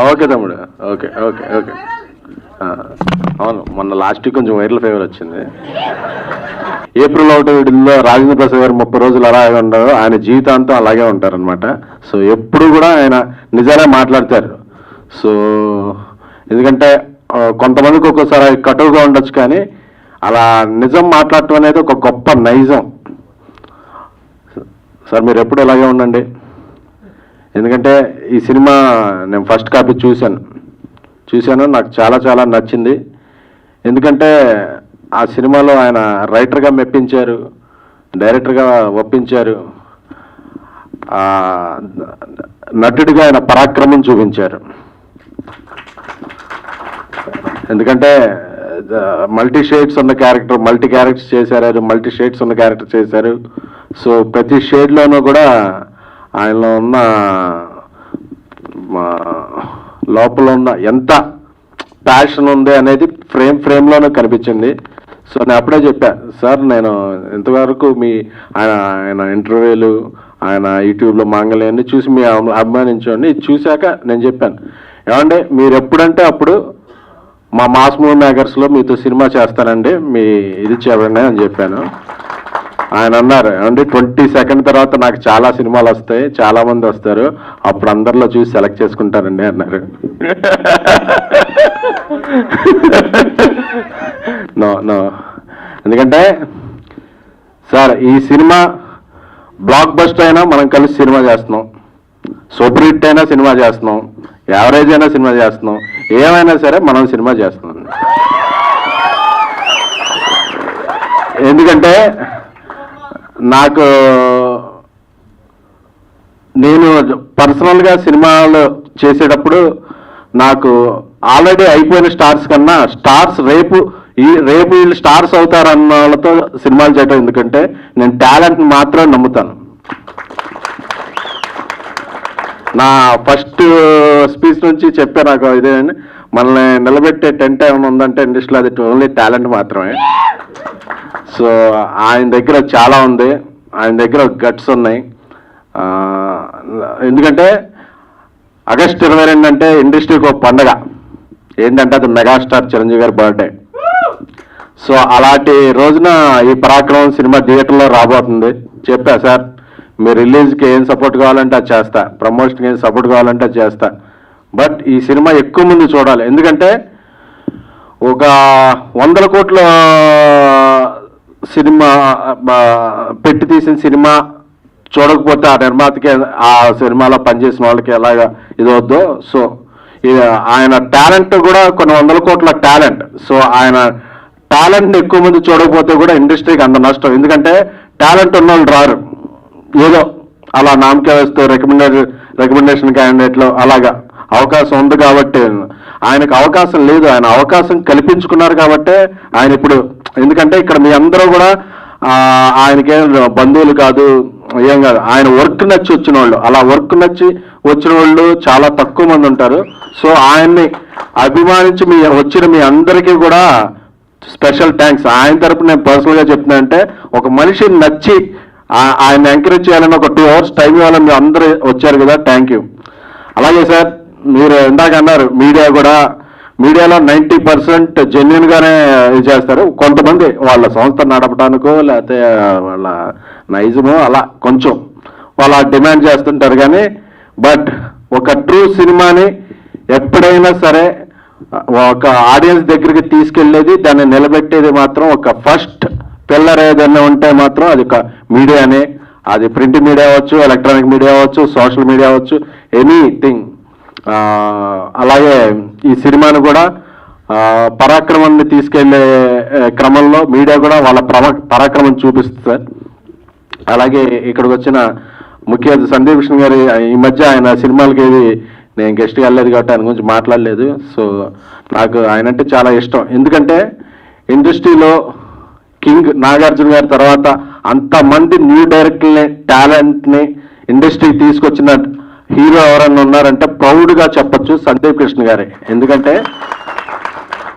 Okay తమ్ముడు, okay okay okay. అవును, మొన్న లాస్ట్ వీక్ కొంచెం వైరల్ ఫీవర్ వచ్చింది. ఏప్రిల్ 1 రాజేంద్ర ప్రసాద్ గారు 30 రోజులు అలాగే ఉంటారు, ఆయన జీవితాంతం అలాగే ఉంటారనమాట. సో ఎప్పుడు కూడా ఆయన నిజాలే మాట్లాడతారు. సో ఎందుకంటే కొంతమందికి ఒక్కోసారి కటువుగా ఉండొచ్చు, కానీ అలా నిజం మాట్లాడటం అనేది ఒక గొప్ప నైజం. సార్ మీరు ఎప్పుడు ఇలాగే ఉండండి. ఎందుకంటే ఈ సినిమా నేను ఫస్ట్ కాపీ చూశాను, నాకు చాలా చాలా నచ్చింది. ఎందుకంటే ఆ సినిమాలో ఆయన రైటర్గా మెప్పించారు, డైరెక్టర్గా ఒప్పించారు, నటుడిగా ఆయన పరాక్రమం చూపించారు. ఎందుకంటే మల్టీ షేడ్స్ ఉన్న క్యారెక్టర్, మల్టీ క్యారెక్టర్స్ చేశారు, మల్టీ షేడ్స్ ఉన్న క్యారెక్టర్ చేశారు. సో ప్రతి షేడ్లోనూ కూడా ఆయనలో ఉన్న లోపల ఉన్న ఎంత ప్యాషన్ ఉంది అనేది ఫ్రేమ్లోనే కనిపించింది. సో నేను అప్పుడే చెప్పాను, సార్ నేను ఇంతవరకు ఆయన ఇంటర్వ్యూలు, ఆయన యూట్యూబ్లో మాంగళ్యాన్ని చూసి మీ అభిమానించండి. ఇది చూశాక నేను చెప్పాను, ఏమంటే మీరు ఎప్పుడంటే అప్పుడు మా మాస్ మూవీ మేకర్స్లో మీతో సినిమా చేస్తానండి, మీ ఇది చెప్పండి అని చెప్పాను. ఆయన అన్నారు, ఏమంటే 20 సెకండ్ తర్వాత నాకు చాలా సినిమాలు వస్తాయి, చాలా మంది వస్తారు, అప్పుడు అందరిలో చూసి సెలెక్ట్ చేసుకుంటారండి అన్నారు. నో ఎందుకంటే సార్ ఈ సినిమా బ్లాక్ బస్టర్ అయినా మనం కలిసి సినిమా చేస్తున్నాం, సూపర్ హిట్ అయినా సినిమా చేస్తున్నాం, యావరేజ్ అయినా సినిమా చేస్తున్నాం, ఏమైనా సరే మనం సినిమా చేస్తున్నాం. ఎందుకంటే నేను పర్సనల్గా సినిమాలు చేసేటప్పుడు నాకు ఆల్రెడీ అయిపోయిన స్టార్స్ కన్నా రేపు వీళ్ళు స్టార్స్ అవుతారన్న వాళ్ళతో సినిమాలు చేయటం. ఎందుకంటే నేను టాలెంట్ని మాత్రం నమ్ముతాను. నా ఫస్ట్ స్పీచ్ నుంచి చెప్పే నాకు ఇదే, మనల్ని నిలబెట్టే టెంట్ ఏమైనా ఉందంటే ఇండస్ట్రీలో అది ఓన్లీ టాలెంట్ మాత్రమే. సో ఆయన దగ్గర చాలా ఉంది, ఆయన దగ్గర గట్స్ ఉన్నాయి. ఎందుకంటే ఆగస్టు 22 అంటే ఇండస్ట్రీకి ఒక పండగ. ఏంటంటే అది మెగాస్టార్ చిరంజీవి గారి బర్త్డే. సో అలాంటి రోజున ఈ పరాక్రమం సినిమా థియేటర్లో రాబోతుంది. చెప్పా, సార్ మీరు రిలీజ్కి ఏం సపోర్ట్ కావాలంటే అది చేస్తా, ప్రమోషన్కి ఏం సపోర్ట్ కావాలంటే అది చేస్తా, బట్ ఈ సినిమా ఎక్కువ మంది చూడాలి. ఎందుకంటే ఒక 100 కోట్ల సినిమా పెట్టి తీసిన సినిమా చూడకపోతే ఆ నిర్మాతకి, ఆ సినిమాలో పనిచేసిన వాళ్ళకి ఎలాగా ఇది వద్దు. సో ఆయన టాలెంట్ కూడా కొన్ని 100 కోట్ల టాలెంట్. సో ఆయన టాలెంట్ని ఎక్కువ మంది చూడకపోతే కూడా ఇండస్ట్రీకి అంత నష్టం. ఎందుకంటే టాలెంట్ ఉన్న వాళ్ళు రారు, ఏదో అలా నామకే వేస్తూ రికమెండేషన్ క్యాండిడేట్లు అలాగా అవకాశం ఉంది కాబట్టి. ఆయనకు అవకాశం లేదు, ఆయన అవకాశం కల్పించుకున్నారు కాబట్టి ఆయన ఇప్పుడు. ఎందుకంటే ఇక్కడ మీ అందరూ కూడా ఆయనకేం బంధువులు కాదు, ఏం కాదు, ఆయన వర్క్ నచ్చి వచ్చిన వాళ్ళు. అలా వర్క్ నచ్చి వచ్చిన వాళ్ళు చాలా తక్కువ మంది ఉంటారు. సో ఆయన్ని అభిమానించి వచ్చిన మీ అందరికీ కూడా స్పెషల్ థ్యాంక్స్. ఆయన తరపున నేను పర్సనల్గా చెప్తున్నానంటే, ఒక మనిషిని నచ్చి ఆయన ఎంకరేజ్ చేయాలని ఒక 2 hours టైం ఇవ్వాలని మీరు అందరూ వచ్చారు కదా, థ్యాంక్ యూ. అలాగే సార్ మీరు ఇందాక అన్నారు, మీడియాలో 90% జెన్యున్గానే ఇది చేస్తారు. కొంతమంది వాళ్ళ సంస్థ నడపడానికో లేకపోతే వాళ్ళ నైజమో అలా కొంచెం వాళ్ళ డిమాండ్ చేస్తుంటారు. కానీ బట్ ఒక ట్రూ సినిమాని ఎప్పుడైనా సరే ఒక ఆడియన్స్ దగ్గరికి తీసుకెళ్లేది, దాన్ని నిలబెట్టేది మాత్రం ఒక ఫస్ట్ పిల్లర్ ఏదైనా ఉంటే మాత్రం అది ఒక మీడియానే. అది ప్రింట్ మీడియా అవ్వచ్చు, ఎలక్ట్రానిక్ మీడియా అవ్వచ్చు, సోషల్ మీడియా అవ్వచ్చు, ఎనీథింగ్. అలాగే ఈ సినిమాను కూడా పరాక్రమాన్ని తీసుకెళ్లే క్రమంలో మీడియా కూడా వాళ్ళ పరాక్రమం చూపిస్తుంది సార్. అలాగే ఇక్కడికి వచ్చిన ముఖ్య సందీప్ కృష్ణ గారి ఈ మధ్య ఆయన సినిమాలకి నేను గెస్ట్గా వెళ్ళలేదు కాబట్టి ఆయన గురించి మాట్లాడలేదు. సో నాకు ఆయన అంటే చాలా ఇష్టం. ఎందుకంటే ఇండస్ట్రీలో కింగ్ నాగార్జున గారి తర్వాత అంతమంది న్యూ డైరెక్టర్ని, టాలెంట్ని ఇండస్ట్రీకి తీసుకొచ్చిన హీరో ఎవరన్నా ఉన్నారంటే ప్రౌడ్గా చెప్పచ్చు సందీప్ కృష్ణ గారే. ఎందుకంటే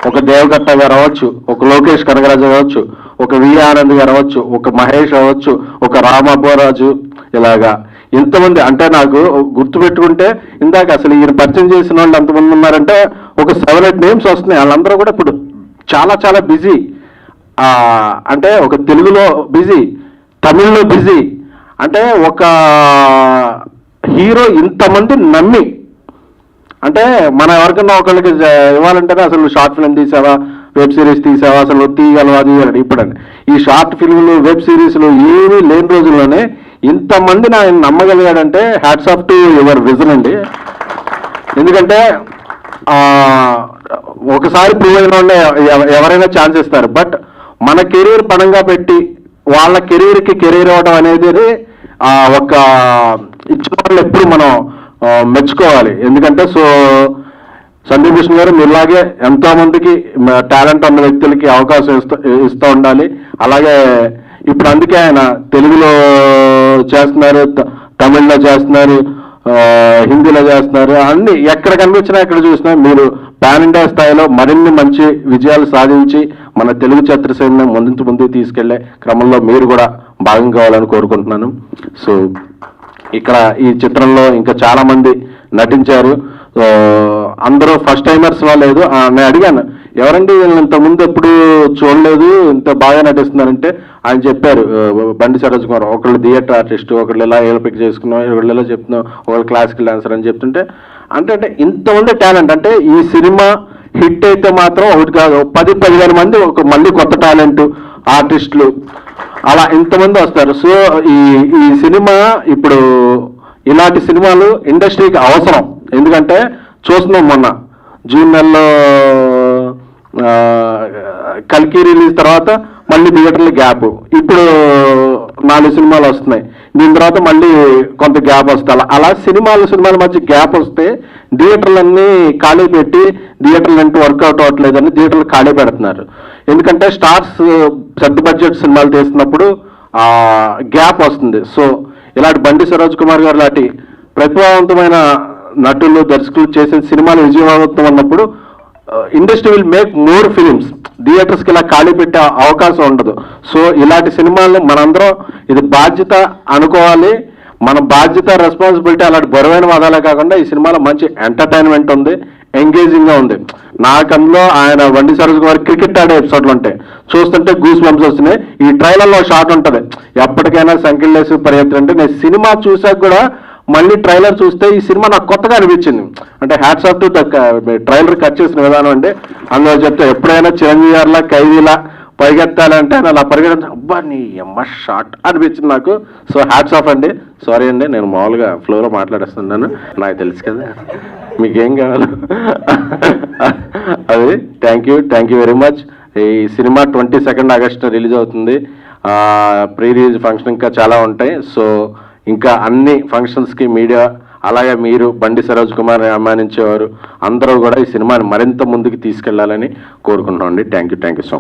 ఒక దేవకట్ట గారు అవ్వచ్చు, ఒక లోకేష్ కనగరాజు అవ్వచ్చు, ఒక వి ఆనంద్ గారు అవ్వచ్చు, ఒక మహేష్ అవ్వచ్చు, ఒక రామబ్బరాజు, ఇలాగా ఇంతమంది. అంటే నాకు గుర్తుపెట్టుకుంటే ఇందాక అసలు ఈయన పరిచయం చేసిన వాళ్ళు ఎంతమంది ఉన్నారంటే ఒక 7-8 నేమ్స్ వస్తున్నాయి. వాళ్ళందరూ కూడా ఇప్పుడు చాలా చాలా బిజీ. అంటే ఒక తెలుగులో బిజీ, తమిళ్లో బిజీ. అంటే ఒక హీరో ఇంతమంది నమ్మి, అంటే మన ఎవరికన్నా ఒకళ్ళకి ఇవ్వాలంటేనే అసలు షార్ట్ ఫిల్మ్ తీసావా, వెబ్ సిరీస్ తీసావా, అసలు తీయగలవా తీయాలండి. ఇప్పుడండి ఈ షార్ట్ ఫిల్మ్లు, వెబ్ సిరీస్లు ఏమీ లేని రోజుల్లోనే ఇంతమందిని ఆయన నమ్మగలిగాడంటే hats off to your vision అండి. ఎందుకంటే ఒకసారి ప్రూవ్ అయిన వాళ్ళే ఎవరైనా ఛాన్స్ ఇస్తారు. బట్ మన కెరీర్ పణంగా పెట్టి వాళ్ళ కెరీర్కి కెరీర్ అవ్వడం అనేది ఒక ఇచ్చిన వాళ్ళు ఎప్పుడు మనం మెచ్చుకోవాలి. ఎందుకంటే సందీప్ కృష్ణ గారు మీలాగే ఎంతో మందికి టాలెంట్ ఉన్న వ్యక్తులకి అవకాశం ఇస్తూ ఉండాలి. అలాగే ఇప్పుడు అందుకే ఆయన తెలుగులో చేస్తున్నారు, తమిళ్లో చేస్తున్నారు, హిందీలో చేస్తున్నారు. అన్ని ఎక్కడ కనిపించినా ఎక్కడ చూసినా మీరు పాన్ ఇండియా స్థాయిలో మరిన్ని మంచి విజయాలు సాధించి మన తెలుగు చిత్రసీమను ముందుకు తీసుకెళ్లే క్రమంలో మీరు కూడా భాగం కావాలని కోరుకుంటున్నాను. సో ఇక్కడ ఈ చిత్రంలో ఇంకా చాలా మంది నటించారు. అందరూ ఫస్ట్ టైమర్స్ లేదు. నేను అడిగాను, ఎవరండి వీళ్ళని ఇంతకుముందు ఎప్పుడు చూడలేదు, ఇంత బాగా నటిస్తున్నారంటే ఆయన చెప్పారు, బండి సరోజ్ కుమార్, ఒకళ్ళు థియేటర్ ఆర్టిస్ట్, ఒకళ్ళు ఇలా పిక్ చేసుకున్నాం, ఒకళ్ళు ఇలా చెప్తున్నాం, ఒకళ్ళు క్లాసికల్ డాన్సర్ అని చెప్తుంటే అంటే ఇంతమంది టాలెంట్. అంటే ఈ సినిమా హిట్ అయితే మాత్రం ఒకటి కాదు, 10-15 మంది మళ్ళీ కొత్త టాలెంట్ ఆర్టిస్టులు అలా ఇంతమంది వస్తారు. సో ఈ సినిమా ఇప్పుడు ఇలాంటి సినిమాలు ఇండస్ట్రీకి అవసరం. ఎందుకంటే చూస్తున్నాం మొన్న జూన్ నెలలో కల్కి రిలీజ్ తర్వాత మళ్ళీ థియేటర్లు గ్యాప్, ఇప్పుడు 4 సినిమాలు వస్తున్నాయి. దీని తర్వాత మళ్ళీ కొంత గ్యాప్ వస్తాయి. అలా సినిమాల మధ్య గ్యాప్ వస్తే థియేటర్లన్నీ ఖాళీ పెట్టి థియేటర్లు అంటూ వర్కౌట్ అవ్వట్లేదని థియేటర్లు ఖాళీ పెడుతున్నారు. ఎందుకంటే స్టార్స్ పెద్ద బడ్జెట్ సినిమాలు తీస్తున్నప్పుడు గ్యాప్ వస్తుంది. సో ఇలాంటి బండి సరోజ్ కుమార్ గారు లాంటి ప్రతిభావంతమైన నటులు, దర్శకులు చేసిన సినిమాలు విజయవంతం అన్నప్పుడు industry will make more films. థియేటర్స్కి ఇలా ఖాళీ పెట్టే అవకాశం ఉండదు. సో ఇలాంటి సినిమాలను మనందరం ఇది బాధ్యత అనుకోవాలి. మన బాధ్యత, రెస్పాన్సిబిలిటీ. అలాంటి బరువైన వాదాలే కాకుండా ఈ సినిమాలో మంచి ఎంటర్టైన్మెంట్ ఉంది, ఎంగేజింగ్గా ఉంది. నాకు అందులో ఆయన బండి సరోజ్ కుమార్ క్రికెట్ ఆడే ఎపిసోడ్లు ఉంటాయి, చూస్తుంటే గూస్ బంప్స్ వస్తున్నాయి. ఈ ట్రైలర్లో షాట్ ఉంటుంది, ఎప్పటికైనా సంఖ్యలేసి పరిగెత్తులు. అంటే నేను సినిమా చూసాక కూడా మళ్ళీ ట్రైలర్ చూస్తే ఈ సినిమా నాకు కొత్తగా అనిపించింది. అంటే hats off to trailer cut చేసిన విధానం అండి. అందులో చెప్తే ఎప్పుడైనా చిరంజీవి గారిలా, ఖైదీలా పరిగెత్తాలంటే అలా పరిగెత్త, అబ్బా నీ ఎమ్మ షార్ట్ అనిపించింది నాకు. సో హ్యాట్స్ ఆఫ్ అండి. సారీ అండి, నేను మామూలుగా ఫ్లోలో మాట్లాడేస్తున్నాను, నాకు తెలుసు కదా మీకేం కావాలి. అది థ్యాంక్ యూ వెరీ మచ్. ఈ సినిమా 22 ఆగస్టు రిలీజ్ అవుతుంది. ప్రీ రిలీజ్ ఫంక్షన్ ఇంకా చాలా ఉంటాయి. సో ఇంకా అన్ని ఫంక్షన్స్కి మీడియా, అలాగే మీరు బండి సరోజ్ కుమార్ అభిమానించేవారు అందరూ కూడా ఈ సినిమాని మరింత ముందుకు తీసుకెళ్లాలని కోరుకుంటున్నాం అండి. Thank you so much.